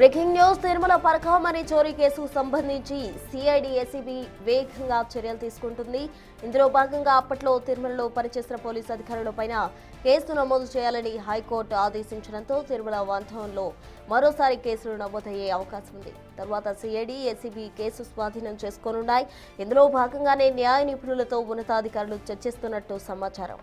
Breaking news Tirumala Parakamani చోరీ కేసుకు సంబంధించి సిఐడి ఏసీబీ వేగంగా చర్యలు తీసుకుంటుంది. ఇందులో భాగంగా అప్పట్లో తిరుమలలో పనిచేసిన పోలీసు అధికారులపైన కేసు నమోదు చేయాలని హైకోర్టు ఆదేశించడంతో తిరుమల వన్ టౌన్లో మరోసారి కేసులు నమోదయ్యే అవకాశం ఉంది. తర్వాత సిఐడి ఏసీబీ కేసు స్వాధీనం చేసుకోనున్నాయి. ఇందులో భాగంగానే న్యాయ నిపుణులతో ఉన్నతాధికారులు చర్చిస్తున్నట్టు సమాచారం.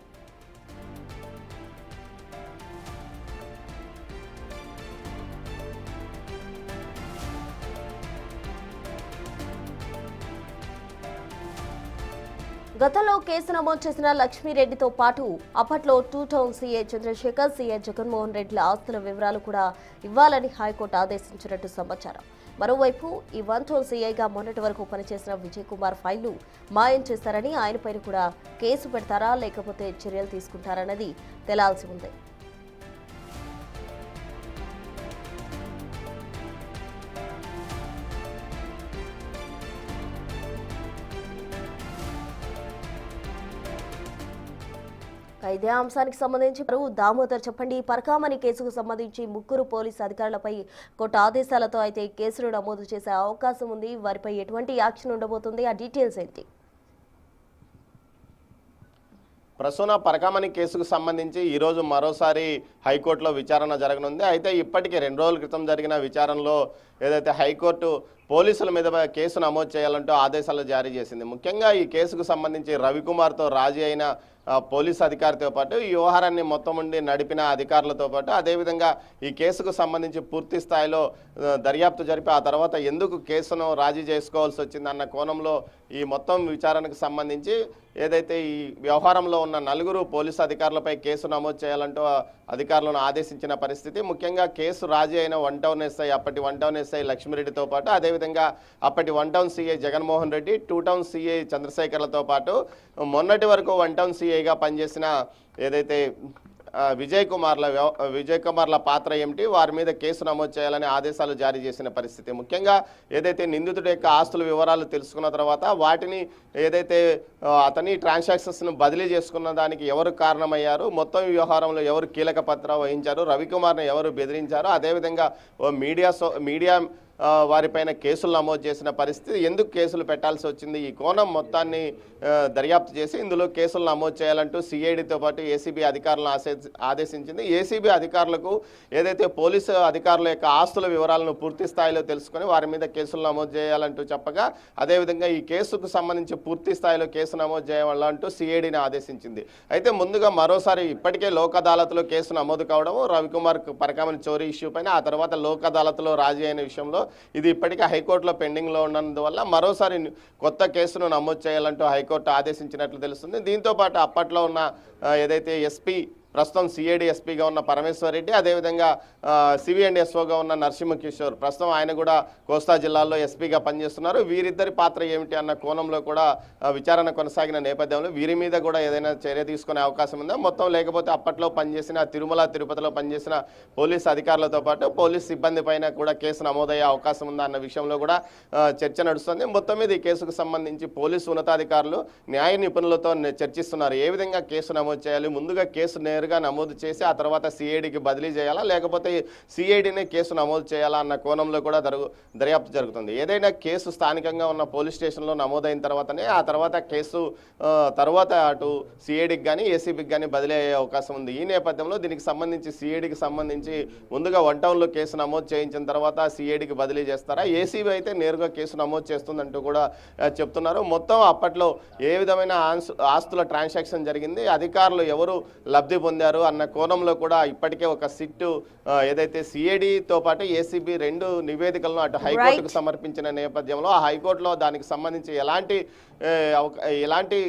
గతంలో కేసు నమోదు చేసిన లక్ష్మీరెడ్డితో పాటు అప్పట్లో two town CI Chandrasekhar, CI Jaganmohan రెడ్డిల ఆస్తుల వివరాలు కూడా ఇవ్వాలని హైకోర్టు ఆదేశించినట్టు సమాచారం. మరోవైపు ఈ వన్ టౌన్ సీఐగా మొన్నటి వరకు పనిచేసిన విజయ్ కుమార్ ఫైళ్లు మాయం చేశారని, ఆయనపైన కూడా కేసు పెడతారా లేకపోతే చర్యలు తీసుకుంటారన్నది తేలాల్సి ఉంది. ఇదే అంశానికి సంబంధించి దామోదర్ చెప్పండి. పరకామణి కేసుకు సంబంధించి ముగ్గురు పోలీసు అధికారులపై కోర్టు ఆదేశాలతో అయితే కేసులు నమోదు చేసే అవకాశం ఉంది. వారిపై ఎటువంటి యాక్షన్ ఉండబోతుంది? ఆ డీటెయిల్స్ ఏంటి? ప్రసూన పరకామణి కేసుకు సంబంధించి ఈరోజు మరోసారి హైకోర్టులో విచారణ జరగనుంది. అయితే ఇప్పటికీ 2 రోజుల క్రితం జరిగిన విచారణలో ఏదైతే హైకోర్టు పోలీసుల మీద కేసు నమోదు చేయాలంటూ ఆదేశాలు జారీ చేసింది. ముఖ్యంగా ఈ కేసుకు సంబంధించి రవికుమార్తో రాజీ అయిన పోలీసు అధికారితో పాటు ఈ వ్యవహారాన్ని మొత్తం ఉండి నడిపిన అధికారులతో పాటు అదేవిధంగా ఈ కేసుకు సంబంధించి పూర్తి స్థాయిలో దర్యాప్తు జరిపి ఆ తర్వాత ఎందుకు కేసును రాజీ చేసుకోవాల్సి వచ్చిందన్న కోణంలో ఈ మొత్తం విచారణకు సంబంధించి ఏదైతే ఈ వ్యవహారంలో ఉన్న 4 పోలీసు అధికారులపై కేసు నమోదు చేయాలంటూ అధికారులను ఆదేశించిన పరిస్థితి. ముఖ్యంగా కేసు రాజీ అయిన వన్ టౌన్ ఎస్ఐ, అప్పటి వన్ టౌన్ ఎస్ఐ లక్ష్మీరెడ్డితో పాటు అదేవిధంగా అప్పటి one town CI Jaganmohan Reddy, two town CI చంద్రశేఖర్లతో పాటు మొన్నటి వరకు వన్ టౌన్ సీఐగా పనిచేసిన ఏదైతే విజయ్ కుమార్ల పాత్ర ఏమిటి, వారి మీద కేసు నమోదు చేయాలని ఆదేశాలు జారీ చేసిన పరిస్థితి. ముఖ్యంగా ఏదైతే నిందితుడి యొక్క ఆస్తుల వివరాలు తెలుసుకున్న తర్వాత వాటిని ఏదైతే అతని ట్రాన్సాక్షన్స్ను బదిలీ చేసుకున్న దానికి ఎవరు కారణమయ్యారు, మొత్తం వ్యవహారంలో ఎవరు కీలక పాత్ర వహించారు, రవికుమార్ని ఎవరు బెదిరించారు, అదేవిధంగా మీడియా వారిపైన కేసులు నమోదు చేసిన పరిస్థితి, ఎందుకు కేసులు పెట్టాల్సి వచ్చింది, ఈ కోణం మొత్తాన్ని దర్యాప్తు చేసి ఇందులో కేసులు నమోదు చేయాలంటూ సిఐడితో పాటు ఏసీబీ అధికారులను ఆదేశించింది. ఏసీబీ అధికారులకు ఏదైతే పోలీసు అధికారుల యొక్క ఆస్తుల వివరాలను పూర్తి స్థాయిలో తెలుసుకొని వారి మీద కేసులు నమోదు చేయాలంటూ చెప్పగా, అదేవిధంగా ఈ కేసుకు సంబంధించి పూర్తి స్థాయిలో కేసు నమోదు చేయాలంటూ సిఐడిని ఆదేశించింది. అయితే ముందుగా మరోసారి ఇప్పటికే లోక్ అదాలత్లో కేసు నమోదు కావడము, రవికుమార్ పరకామణి చోరీ ఇష్యూ పైన, ఆ తర్వాత లోక్ అదాలత్లో రాజీ అయిన విషయంలో ఇది ఇప్పటికే హైకోర్టులో పెండింగ్లో ఉన్నందువల్ల మరోసారి కొత్త కేసును నమోదు చేయాలంటూ హైకోర్టు ఆదేశించినట్లు తెలుస్తుంది. దీంతో పాటు అప్పట్లో ఉన్న ఏదైతే ఎస్పీ, ప్రస్తుతం సిఐడి ఎస్పీగా ఉన్న పరమేశ్వర్ రెడ్డి, అదేవిధంగా సివిఎండ్ఎస్ఓగా ఉన్న నరసింహకిషోర్, ప్రస్తుతం ఆయన కూడా కోస్తా జిల్లాలో ఎస్పీగా పనిచేస్తున్నారు. వీరిద్దరి పాత్ర ఏమిటి అన్న కోణంలో కూడా విచారణ కొనసాగిన నేపథ్యంలో వీరి మీద కూడా ఏదైనా చర్య తీసుకునే అవకాశం ఉందా, మొత్తం లేకపోతే అప్పట్లో పనిచేసిన తిరుమల తిరుపతిలో పనిచేసిన పోలీసు అధికారులతో పాటు పోలీస్ సిబ్బంది పైన కూడా కేసు నమోదయ్యే అవకాశం ఉందా అన్న విషయంలో కూడా చర్చ నడుస్తుంది. మొత్తం మీద ఈ కేసుకు సంబంధించి పోలీసు ఉన్నతాధికారులు న్యాయ నిపుణులతో చర్చిస్తున్నారు. ఏ విధంగా కేసు నమోదు చేయాలి, ముందుగా కేసు నేరుగా నమోదు చేసి ఆ తర్వాత సిఐడికి బదిలీ చేయాలా లేకపోతే సిఐడిని కేసు నమోదు చేయాలా అన్న కోణంలో కూడా దర్యాప్తు జరుగుతుంది. ఏదైనా కేసు స్థానికంగా ఉన్న పోలీస్ స్టేషన్లో నమోదైన తర్వాతనే ఆ తర్వాత కేసు తర్వాత అటు సిఐడికి కానీ ఏసీబీకి కానీ బదిలీ అయ్యే అవకాశం ఉంది. ఈ నేపథ్యంలో దీనికి సంబంధించి సిఐడికి సంబంధించి ముందుగా వన్ టౌన్లో కేసు నమోదు చేయించిన తర్వాత సిఐడికి బదిలీ చేస్తారా, ఏసీబీ అయితే నేరుగా కేసు నమోదు చేస్తుందంటూ కూడా చెప్తున్నారు. మొత్తం అప్పట్లో ఏ విధమైన ఆస్తుల ట్రాన్సాక్షన్ జరిగింది, అధికారులు ఎవరు లబ్ధి పొందారు అన్న కోణంలో కూడా ఇప్పటికే ఒక సిట్టు ఏదైతే సిఐడితో పాటు ఏసీబీ 2 నివేదికలను అటు హైకోర్టుకు సమర్పించిన నేపథ్యంలో ఆ హైకోర్టులో దానికి సంబంధించి ఎలాంటి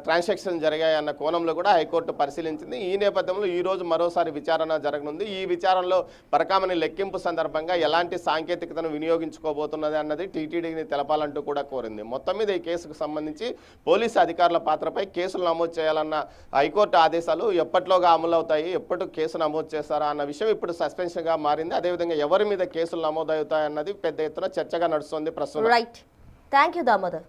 ట్రాన్సాక్షన్ జరిగాయి అన్న కోణంలో కూడా హైకోర్టు పరిశీలించింది. ఈ నేపథ్యంలో ఈరోజు మరోసారి విచారణ జరగనుంది. ఈ విచారణలో పరకామణి లెక్కింపు సందర్భంగా ఎలాంటి సాంకేతికతను వినియోగించుకోబోతున్నది అన్నది టీటీడీని తెలపాలంటూ కూడా కోరింది. మొత్తం మీద ఈ కేసుకు సంబంధించి పోలీసు అధికారుల పాత్రపై కేసులు నమోదు చేయాలన్న హైకోర్టు ఆదేశాలు ఎప్పట్లోగా అమలు అవుతాయి, ఎప్పటి కేసు నమోదు చేస్తారా అన్న విషయం ఇప్పుడు సస్పెన్షన్గా మారింది. అదేవిధంగా ఎవరి మీద కేసులు నమోదవుతాయన్నది పెద్ద ఎత్తున చర్చగా నడుస్తుంది ప్రస్తుతం. Right, thank you Damodar.